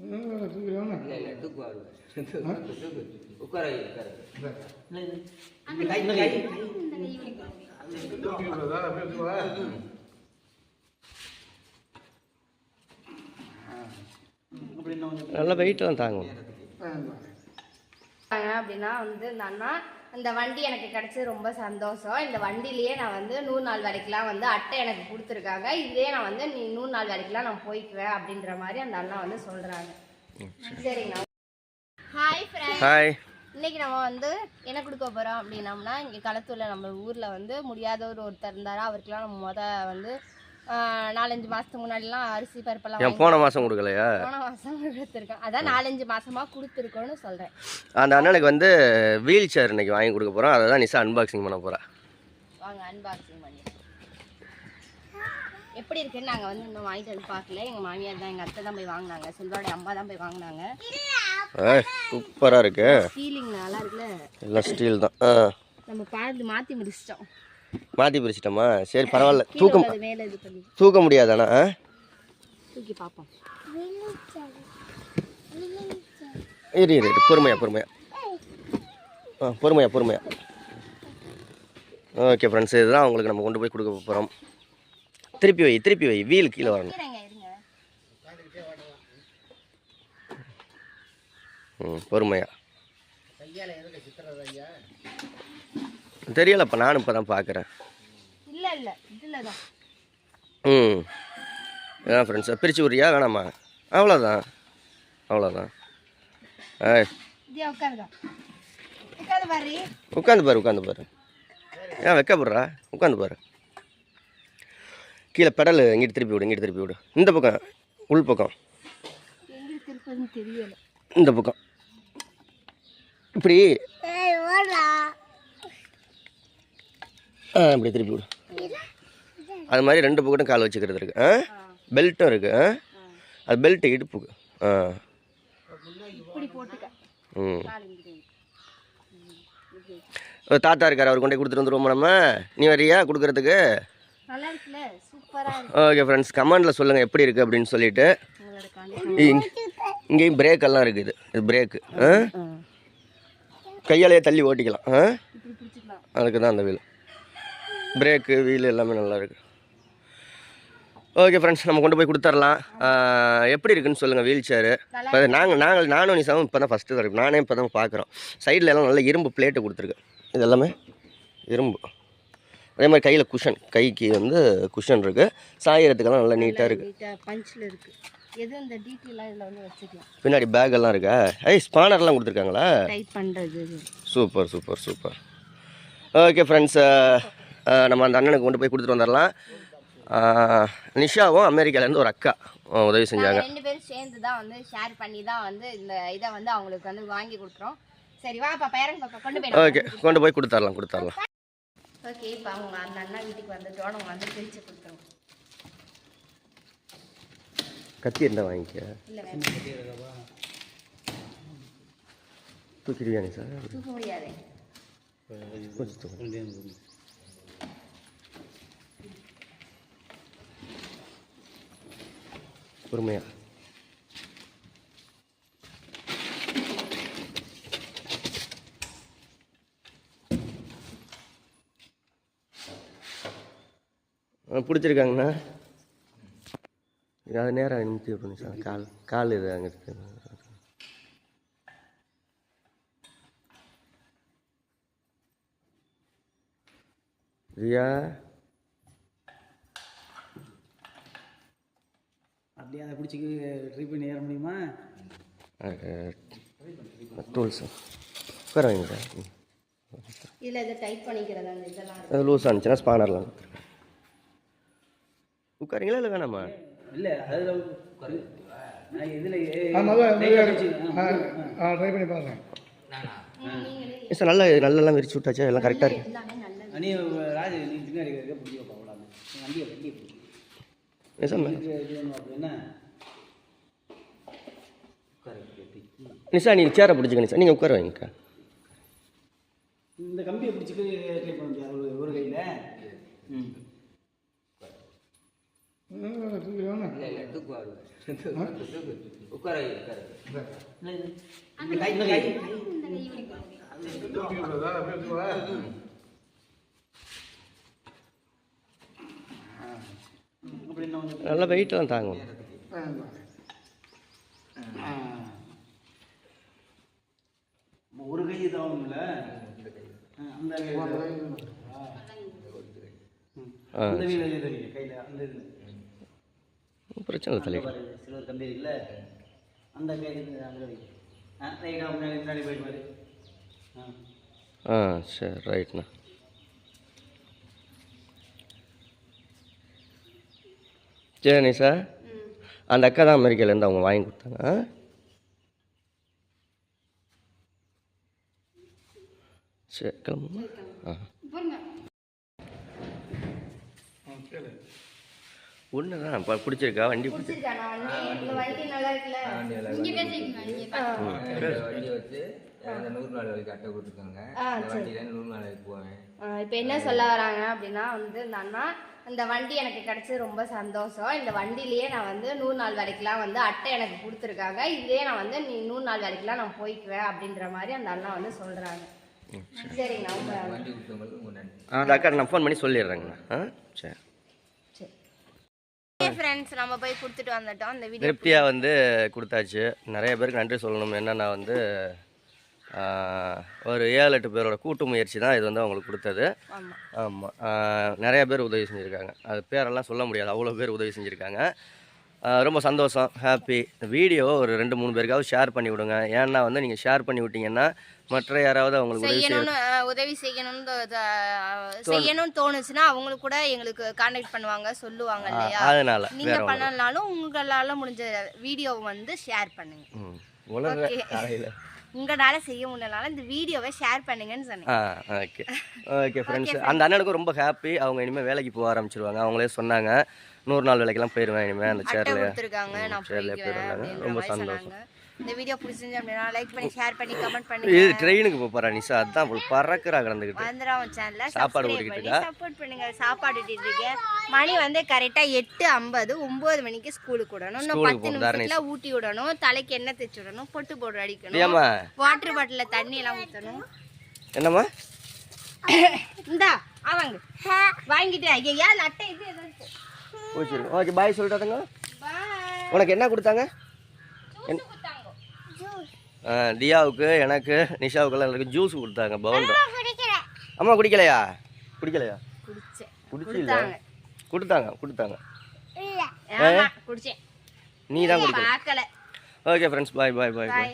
இல்லை தூக்கு உட்கார நல்ல வெயிட்லாம் தாங்கும். அப்படின்னா வந்து இந்த அண்ணா இந்த வண்டி எனக்கு கிடைச்சது ரொம்ப சந்தோஷம். இந்த வண்டியிலேயே நான் வந்து 100 நாள் வரைக்கும்லாம் வந்து அட்டை எனக்கு கொடுத்துருக்காங்க. இதுலேயே நான் வந்து நீ 100 நாள் வரைக்கும்லாம் நான் போய்க்குவேன் அப்படின்ற மாதிரி அந்த அண்ணா வந்து சொல்கிறாங்க. சரிங்கண்ணா. Hi friend. ஹாய். இன்னைக்கு நம்ம வந்து என்ன கொடுக்க போகிறோம் அப்படின்னம்னா, இங்கே களத்தூரில் நம்ம ஊரில் வந்து முடியாதவர் ஒருத்தர் இருந்தார். அவருக்கெல்லாம் நம்ம வந்து 4-5 மாதத்துக்கு முன்னாடிலாம் அரிசி பருப்பெல்லாம் போன மாதம் கொடுக்கலையா? போன மாதம் கொடுத்துருக்கோம். அதான் 4-5 மாதமாக கொடுத்துருக்கோன்னு சொல்கிறேன். அந்த அண்ணனுக்கு வந்து வீல் சேர் இன்னைக்கு வாங்கி கொடுக்க போகிறோம். அதை தான் நிஷா அன்பாக்சிங் பண்ண போகிறேன். வாங்க அன்பாக்சிங் பண்ணி எப்படி இருக்குன்னு நாங்கள் வந்து இன்னும் வாங்கிட்டு வந்து பார்க்கல. எங்கள் மாமியார் தான், எங்கள் அத்தை தான் போய் வாங்கினாங்க. செல்வாடைய அம்மா தான் போய் வாங்கினாங்க. சூப்பராக இருக்கு. ஸ்டீலிங் நல்லா இருக்குல்ல? எல்லாம் ஸ்டீல் தான். நம்ம பாதி மாற்றி முடிச்சிட்டோம். மாற்றி பிரிச்சிட்டோமா? சரி பரவாயில்ல. மேலே இது பண்ணி தூக்க முடியாதாண்ணா? தூக்கி பார்ப்போம். இரு பொறுமையா ஓகே ஃப்ரெண்ட்ஸ், இதுதான் உங்களுக்கு நம்ம கொண்டு போய் கொடுக்க போகிறோம். திருப்பி வை வீல் கீழே வரணும். பொறுமையா தெரியலப்பா, நானும் இப்போ தான் பார்க்குறேன். இதான் ஃப்ரெண்ட்ஸ். பிரித்து விட்றியா வேணாமா? அவ்வளோதான். உட்காந்து பாரு. ஏன் வைக்கப்படுறா? உட்காந்து பாரு. கீழே பெடல் இங்கிட்டு திருப்பி விடு. இந்த பக்கம் உள் பக்கம், இந்த பக்கம் இப்படி இப்படி திருப்பி விடு. அது மாதிரி 2 பக்கட்டும் கால் வச்சுக்கிறது இருக்கு. பெல்ட்டும் இருக்கு. அது பெல்ட் இடுப்புக்கு. தாத்தா இருக்கார், அவர் கொண்டே கொடுத்துட்டு வந்துருவோம். நம்ம நீ வரியா கொடுக்கறதுக்கு? ஓகே ஃப்ரெண்ட்ஸ், கமெண்டில் சொல்லுங்கள் எப்படி இருக்குது அப்படின்னு சொல்லிட்டு. இங்கேயும் பிரேக் எல்லாம் இருக்குது. இது பிரேக்கு கையாலேயே தள்ளி ஓட்டிக்கலாம். அதுக்கு தான் அந்த வீல். பிரேக்கு வீல் எல்லாமே நல்லா இருக்குது. ஓகே ஃப்ரெண்ட்ஸ், நம்ம கொண்டு போய் கொடுத்துர்லாம். எப்படி இருக்குன்னு சொல்லுங்கள் வீல் சேரு. நானும் நிசாவும் இப்போ தான் ஃபஸ்ட்டு தான் இருக்கும். நானே இப்போ தான் பார்க்குறோம். சைடில் எல்லாம் நல்ல இரும்பு பிளேட்டு கொடுத்துருக்கேன். இது எல்லாமே இரும்பு. அதே மாதிரி கையில் கைக்கு வந்து குஷன் இருக்குது. சாயறதுக்கெல்லாம் நல்லா நீட்டாக இருக்குது. பஞ்சில் இருக்குது. எது இந்த டீட்டெயிலாக இதில் வந்து வச்சுக்கலாம். பின்னாடி பேக் எல்லாம் இருக்கா? ஸ்பானர்லாம் கொடுத்துருக்காங்களா? டைட் பண்ணுறது. சூப்பர். ஓகே ஃப்ரெண்ட்ஸ், நம்ம அந்த அண்ணனுக்கு கொண்டு போய் கொடுத்துட்டு வந்துடலாம். நிஷாவும் அமெரிக்காவிலேருந்து ஒரு அக்கா உதவி செஞ்சாங்க. 2 பேரும் சேர்ந்து தான் வந்து ஷேர் பண்ணி தான் வந்து இந்த இதை வந்து அவங்களுக்கு வந்து வாங்கி கொடுக்குறோம். சரி வா பாப்பா, கொண்டு போய். ஓகே, கொண்டு போய் கொடுத்துடலாம். ஓகே, இப்போ அவங்க அந்த அண்ணா வீட்டுக்கு வந்துட்டோம். நம்ம வந்து பிரித்து கொடுத்துருவோம். கத்தி இருந்தால் வாங்கிக்க. தூக்கிடுவியா நீ? சார் தூக்க முடியாது. பொறுமையா. பிடிச்சிருக்காங்கண்ணா. அது நேரம் நிமித்தி விட்டுருங்க சார். கால் இது அங்கே ரியா. அப்படியே அதை பிடிச்சி ட்ரை பண்ணி ஏற முடியுமா? டூல்ஸ் உட்கார வைங்க சார். இதில் இதை டைட் பண்ணிக்கிறதா? இதெல்லாம் அது லூஸ் ஆனிச்சுன்னா ஸ்பானர்லாம் உட்காரிங்களா இல்லை வேணாமா? இல்லை அதில் இதில் ட்ரை பண்ணி பாருங்க சார். நல்லா விரிச்சு விட்டாச்சா? எல்லாம் கரெக்டாக இருக்குது. நீ ராஜு, நீ பின்னாடி பிடிக்க போகலாமா? வண்டியை அப்படின்னா நிஷா, நீ சேரை பிடிச்சிக்க. நிஷா நீங்கள் உட்கார வைங்கக்கா. இந்த கம்பியை பிடிச்சிக்க ட்ரை பண்ண முடியாது ஒரு கையில். தூக்குவாரு உட்கார நல்லா வெயிட்லாம் தாங்கும். ஒரு கை தாங்கல அந்த கையில் அந்த பிரச்சனை இல்லை. சிலர் கம்பி இருக்குல்ல அந்த கையில் அங்கே ரைட்டாக முன்னாடி போயிட்டு சரி ரைட்ண்ணா. சரி சார், அந்த அக்கா தான் அமெரிக்காலேருந்து அவங்க வாங்கி கொடுத்தாங்க. சரி கிளம்புமா. ஒன்று தான் இப்போ பிடிச்சிருக்கா வண்டி பிடிச்சிருக்கா? வண்டி நல்லா இருக்குல்ல? வண்டி வச்சு 100 நாள் வரைக்கும் அட்டை கொடுத்துருக்காங்க. வண்டியில 100 நாள் வரைக்கும் போவேன். இப்போ என்ன சொல்ல வராங்க அப்படின்னா வந்து இந்த அண்ணா இந்த வண்டி எனக்கு கிடைச்சது ரொம்ப சந்தோஷம். இந்த வண்டியிலேயே நான் வந்து 100 நாள் வரைக்கும்லாம் வந்து அட்டை எனக்கு கொடுத்துருக்காங்க. இதுலேயே நான் வந்து நீ 100 நாள் வரைக்கும்லாம் நான் போய்க்குவேன் அப்படின்ற மாதிரி அந்த அண்ணா வந்து சொல்கிறாங்க. சரிங்கண்ணா, வண்டி கொடுத்தவங்களுக்கு உங்க நன்றி. அந்த அக்கா நான் ஃபோன் பண்ணி சொல்லிடுறேங்கண்ணா. சரி ஃப்ரெண்ட்ஸ், நம்ம போய் கொடுத்துட்டு வந்துட்டோம். இந்த வீடியோ திருப்தியாக வந்து கொடுத்தாச்சு. நிறைய பேருக்கு நன்றி சொல்லணும். என்னென்னா வந்து ஒரு 7-8 பேரோட கூட்டு முயற்சி தான் இது வந்து அவங்களுக்கு கொடுத்தது. ஆமாம், நிறைய பேர் உதவி செஞ்சுருக்காங்க. அது பேரெல்லாம் சொல்ல முடியாது, அவ்வளோ பேர் உதவி செஞ்சுருக்காங்க. ரொம்ப சந்தோஷம், ஹாப்பி. வீடியோ ஒரு 2-3 பேருக்காவது ஷேர் பண்ணி விடுங்க. ஏன்னா வந்து நீங்கள் ஷேர் பண்ணி விட்டீங்கன்னா மற்ற யாராவது அவங்களுக்கு உதவி செய்யணும்னு தோணுச்சுன்னா அவங்களுக்கு கூட எங்களுக்கு கான்டாக்ட் பண்ணுவாங்க, சொல்லுவாங்க இல்லையா? அதனால நீங்க பண்ணனாலும் உங்களால முடிஞ்ச வீடியோ வந்து ஷேர் பண்ணுங்க. உங்களால செய்ய முடியலனால இந்த வீடியோவை ஷேர் பண்ணுங்கன்னு சொன்னேன். ஓகே ஓகே ஃப்ரெண்ட்ஸ், அந்த அண்ணனுக்கு ரொம்ப ஹாப்பி. அவங்க இனிமேல் வேலைக்கு போக ஆரம்பிச்சிருவாங்க. அவங்களே சொன்னாங்க 100 நாள் வேலைக்கெல்லாம் போயிடுவேன் இனிமேல். அந்த சேர்ல போயிடுவாங்க. ரொம்ப சந்தோஷம். இந்த வீடியோ பிடிச்சிருந்துச்சு அப்படின்னா லைக் பண்ணி ஷேர் பண்ணி கமெண்ட் பண்ணுங்க. இது ட்ரெயினுக்கு போறா நிஷா, அதான் பறக்குறா கிடந்துக்கிட்டு. வந்துராம சேனல்ல சாப்பாடு ஓடிக்கிட்டு சப்போர்ட் பண்ணுங்க. சாப்பாடு ஓடிட்டு இருக்கு. மணி வந்து கரெக்டா 8:50. 9 மணிக்கு ஸ்கூலுக்கு விடணும். இன்னும் 10 நிமிஷத்துல ஊட்டி விடணும். தலைக்கு எண்ணெய் தேய்ச்சி விடணும். பொட்டு பவுடர் அடிக்கணும். வாட்டர் பாட்டில தண்ணி எல்லாம் ஊற்றணும். என்னம்மா இந்தா அவங்க வாங்கிட்டு ஐயா லட்டை இது போச்சு. ஓகே பாய் சொல்லிட்டாங்க. உனக்கு என்ன கொடுத்தாங்க? தியாவுக்கு, எனக்கு, நிஷாவுக்கெல்லாம் எல்லாருக்கும் ஜூஸ் கொடுத்தாங்க. பவுண்டர் அம்மா குடிக்கலையா? குடிக்கலையா? குடிச்சில்ல? கொடுத்தாங்க. நீ தான் குடிக்கல. ஓகே ஃப்ரெண்ட்ஸ், பாய் பாய் பாய் பாய்.